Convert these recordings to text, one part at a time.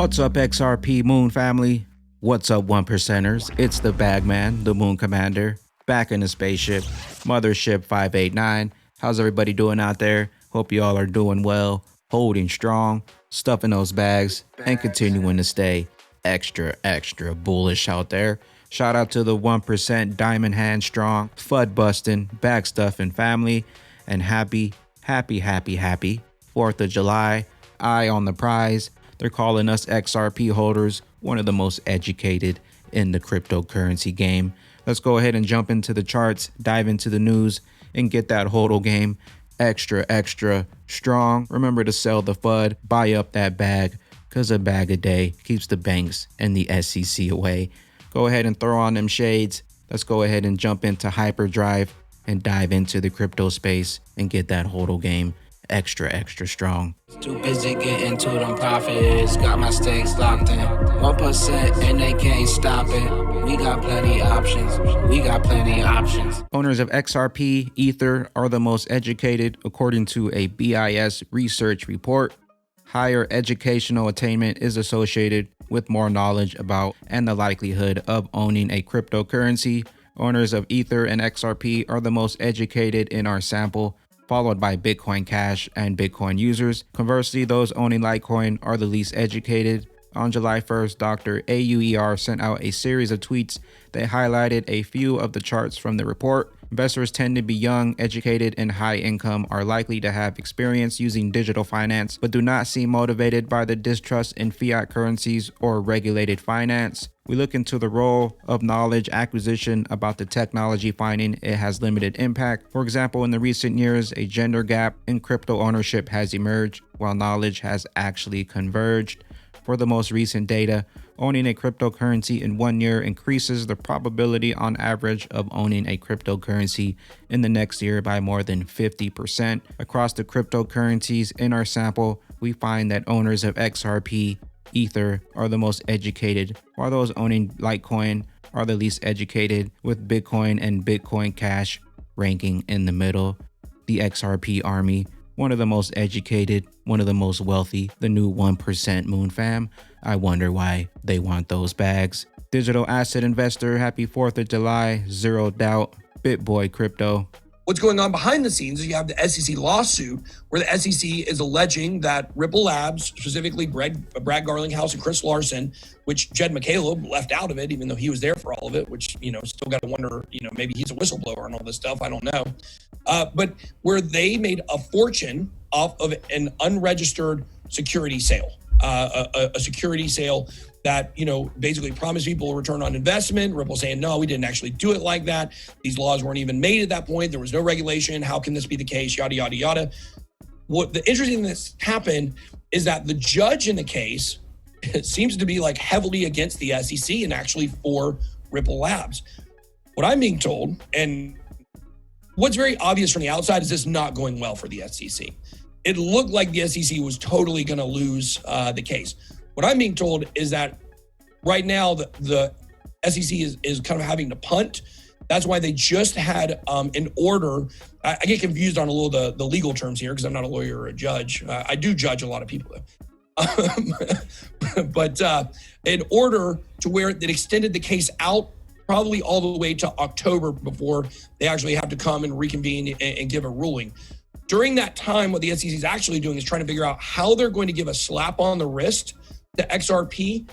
What's up, XRP Moon family? What's up, 1%ers? It's the Bagman, the Moon Commander, back in the spaceship, Mothership 589. How's everybody doing out there? Hope you all are doing well, holding strong, stuffing those bags, and continuing to stay extra bullish out there. Shout out to the 1% diamond hand strong, FUD busting, bag stuffing family, and happy 4th of July. Eye on the prize. They're calling us XRP holders one of the most educated in the cryptocurrency game. Let's go ahead and jump into the charts, dive into the news, and get that hodl game extra strong. Remember to sell the FUD, buy up that bag, because a bag a day keeps the banks and the SEC away. Go ahead and throw on them shades. Let's go ahead and jump into hyperdrive and dive into the crypto space and get that hodl game extra strong. Too busy getting to them profits. Got my stakes locked in 1% and they can't stop it. We got plenty options. Owners of XRP Ether are the most educated according to a BIS research report. Higher educational attainment is associated with more knowledge about and the likelihood of owning a cryptocurrency. Owners of Ether and XRP are the most educated in our sample, followed by Bitcoin Cash and Bitcoin users. Conversely, those owning Litecoin are the least educated. On July 1st, Dr. AUER sent out a series of tweets that highlighted a few of the charts from the report. Investors tend to be young, educated, and high income, are likely to have experience using digital finance, but do not seem motivated by the distrust in fiat currencies or regulated finance. We look into the role of knowledge acquisition about the technology, finding it has limited impact. For example, in the recent years, a gender gap in crypto ownership has emerged, while knowledge has actually converged. For the most recent data, owning a cryptocurrency in 1 year increases the probability on average of owning a cryptocurrency in the next year by more than 50%. Across the cryptocurrencies in our sample, we find that owners of XRP Ether are the most educated, while those owning Litecoin are the least educated, with Bitcoin and Bitcoin Cash ranking in the middle. The XRP army, one of the most educated, one of the most wealthy, the new 1% Moon fam. I wonder why they want those bags. Digital asset investor, happy 4th of July, zero doubt, BitBoy Crypto. What's going on behind the scenes is you have the SEC lawsuit where the SEC is alleging that Ripple Labs, specifically Brad Garlinghouse and Chris Larson, which Jed McCaleb left out of it, even though he was there for all of it, which, still got to wonder, maybe he's a whistleblower and all this stuff. I don't know. But where they made a fortune off of an unregistered security sale, a security sale that, basically promised people a return on investment. Ripple saying, no, we didn't actually do it like that. These laws weren't even made at that point. There was no regulation. How can this be the case? Yada, yada, yada. What the interesting thing that's happened is that the judge in the case seems to be like heavily against the SEC and actually for Ripple Labs. What I'm being told, and what's very obvious from the outside, is this not going well for the SEC. It looked like the SEC was totally going to lose the case. What I'm being told is that right now the SEC is kind of having to punt. That's why they just had an order. I get confused on a little the legal terms here because I'm not a lawyer or a judge. I do judge a lot of people though. But an order to where it extended the case out probably all the way to October before they actually have to come and reconvene and give a ruling. During that time, what the SEC is actually doing is trying to figure out how they're going to give a slap on the wrist to XRP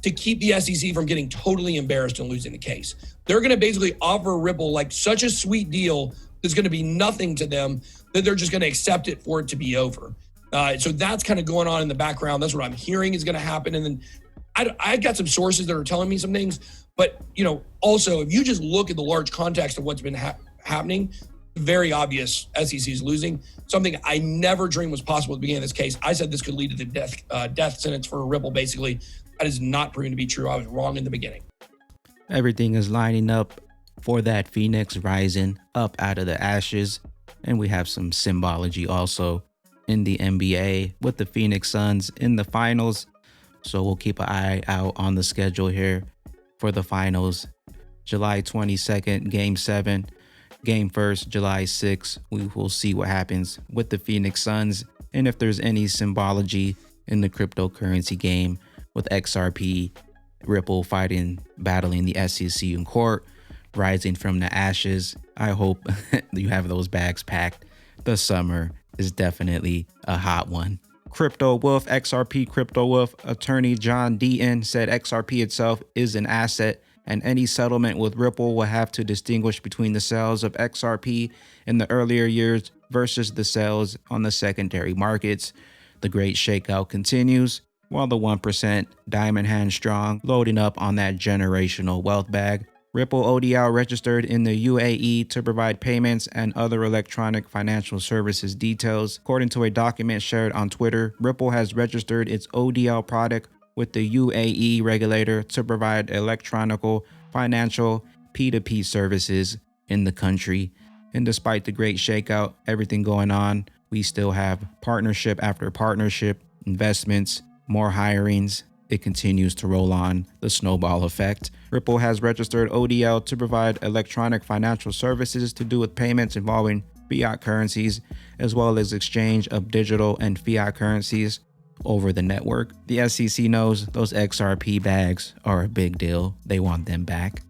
to keep the SEC from getting totally embarrassed and losing the case. They're going to basically offer Ripple like such a sweet deal that's going to be nothing to them that they're just going to accept it for it to be over. So that's kind of going on in the background. That's what I'm hearing is going to happen. And then I got some sources that are telling me some things, but also if you just look at the large context of what's been happening, very obvious SEC is losing. Something I never dreamed was possible at the beginning of this case. I said this could lead to the death sentence for Ripple, basically. That is not proven to be true. I was wrong in the beginning. Everything is lining up for that Phoenix rising up out of the ashes. And we have some symbology also in the NBA with the Phoenix Suns in the finals. So we'll keep an eye out on the schedule here for the finals. July 22nd, Game 7. Game 1st, July 6th. We will see what happens with the Phoenix Suns and if there's any symbology in the cryptocurrency game with XRP, Ripple battling the SEC in court, rising from the ashes. I hope you have those bags packed. The summer is definitely a hot one. Crypto Wolf XRP Crypto Wolf attorney John Deaton said XRP itself is an asset, and any settlement with Ripple will have to distinguish between the sales of XRP in the earlier years versus the sales on the secondary markets. The great shakeout continues, while the 1% diamond hand strong, loading up on that generational wealth bag. Ripple ODL registered in the UAE to provide payments and other electronic financial services details. According to a document shared on Twitter, Ripple has registered its ODL product with the UAE regulator to provide electronic financial P2P services in the country. And despite the great shakeout, everything going on, we still have partnership after partnership, investments, more hirings. It continues to roll on, the snowball effect. Ripple has registered ODL to provide electronic financial services to do with payments involving fiat currencies, as well as exchange of digital and fiat currencies over the network. The SEC knows those XRP bags are a big deal. They want them back.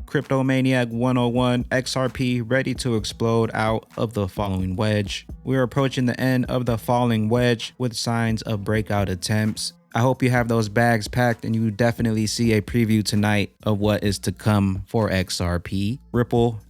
Crypto Maniac 101, XRP ready to explode out of the falling wedge. We're approaching the end of the falling wedge with signs of breakout attempts. I hope you have those bags packed and you definitely see a preview tonight of what is to come for XRP.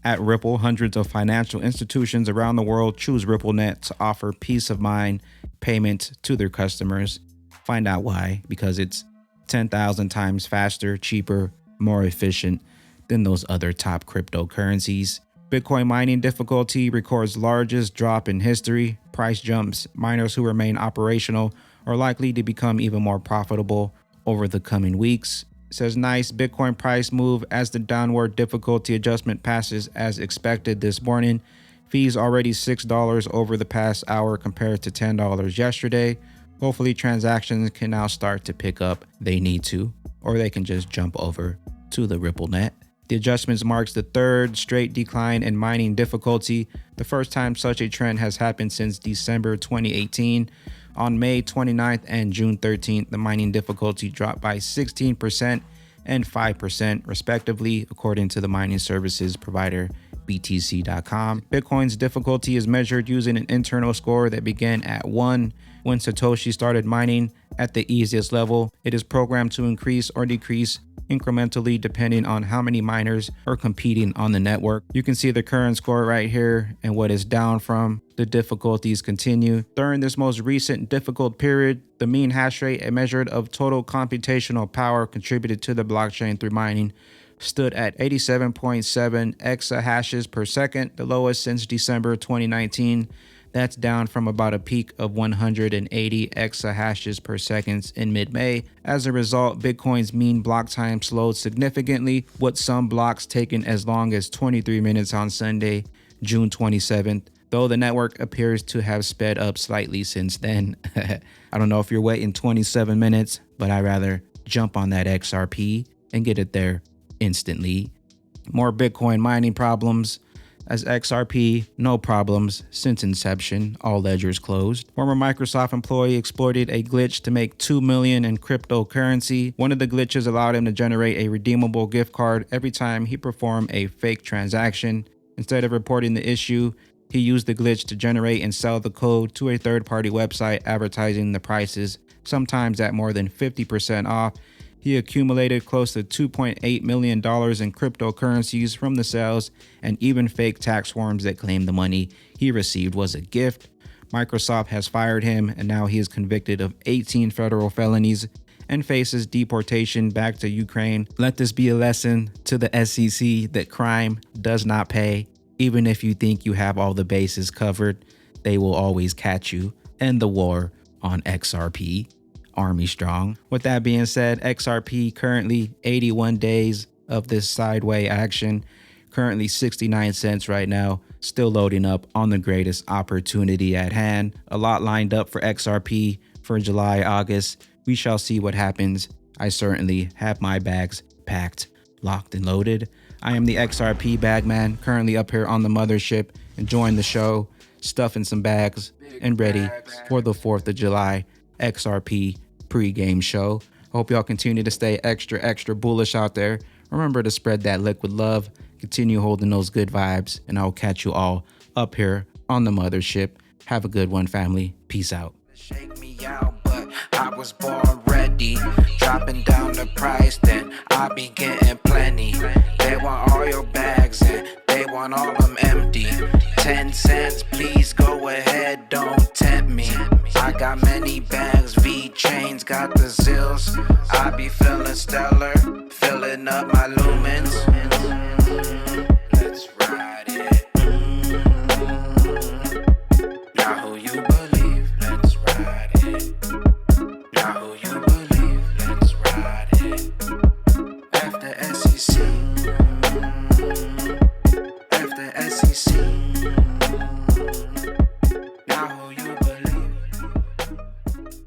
At Ripple, hundreds of financial institutions around the world choose RippleNet to offer peace of mind payment to their customers. Find out why, because it's 10,000 times faster, cheaper, more efficient than those other top cryptocurrencies. Bitcoin mining difficulty records largest drop in history. Price jumps. Miners who remain operational are likely to become even more profitable over the coming weeks. It says nice Bitcoin price move as the downward difficulty adjustment passes as expected this morning. Fees already $6 over the past hour compared to $10 yesterday. Hopefully transactions can now start to pick up. They need to, or they can just jump over to the RippleNet. The adjustments marks the third straight decline in mining difficulty, the first time such a trend has happened since December 2018. On May 29th and June 13th, the mining difficulty dropped by 16% and 5% respectively, according to the mining services provider BTC.com. Bitcoin's difficulty is measured using an internal score that began at 1 when Satoshi started mining at the easiest level. It is programmed to increase or decrease incrementally depending on how many miners are competing on the network. You can see the current score right here and what it's down from. The difficulties continue. During this most recent difficult period, the mean hash rate, a measure of total computational power contributed to the blockchain through mining, stood at 87.7 exahashes per second, the lowest since December 2019. That's down from about a peak of 180 exahashes per second in mid-May. As a result, Bitcoin's mean block time slowed significantly, with some blocks taking as long as 23 minutes on Sunday, June 27th, though the network appears to have sped up slightly since then. I don't know if you're waiting 27 minutes, but I'd rather jump on that XRP and get it there instantly. More Bitcoin mining problems. As XRP, no problems since inception, all ledgers closed. Former Microsoft employee exploited a glitch to make $2 million in cryptocurrency. One of the glitches allowed him to generate a redeemable gift card every time he performed a fake transaction. Instead of reporting the issue, he used the glitch to generate and sell the code to a third-party website advertising the prices, sometimes at more than 50% off. He accumulated close to $2.8 million in cryptocurrencies from the sales and even fake tax forms that claimed the money he received was a gift. Microsoft has fired him, and now he is convicted of 18 federal felonies and faces deportation back to Ukraine. Let this be a lesson to the SEC that crime does not pay. Even if you think you have all the bases covered, they will always catch you. End the war on XRP. Army strong. With that being said, XRP currently 81 days of this sideway action, currently 69 cents right now, still loading up on the greatest opportunity at hand. A lot lined up for XRP for July, August. We shall see what happens. I certainly have my bags packed, locked and loaded. I am the XRP bag man, currently up here on the mothership, enjoying the show, stuffing some bags and ready for the 4th of July XRP pre-game show. Hope y'all continue to stay extra bullish out there. Remember to spread that liquid love. Continue holding those good vibes. And I'll catch you all up here on the mothership. Have a good one, family. Peace out. Shake me out, but I was born ready. Dropping down the price, then I be getting plenty. They want all your bags and they want all them empty. 10 cents, please go ahead, don't tempt me. I got many bags, V-chains, got the zills. I be feeling stellar, filling up my lumens. Let's ride it. Now who you believe? Let's ride it. Now who you believe? Let's ride it. After SEC. After SEC.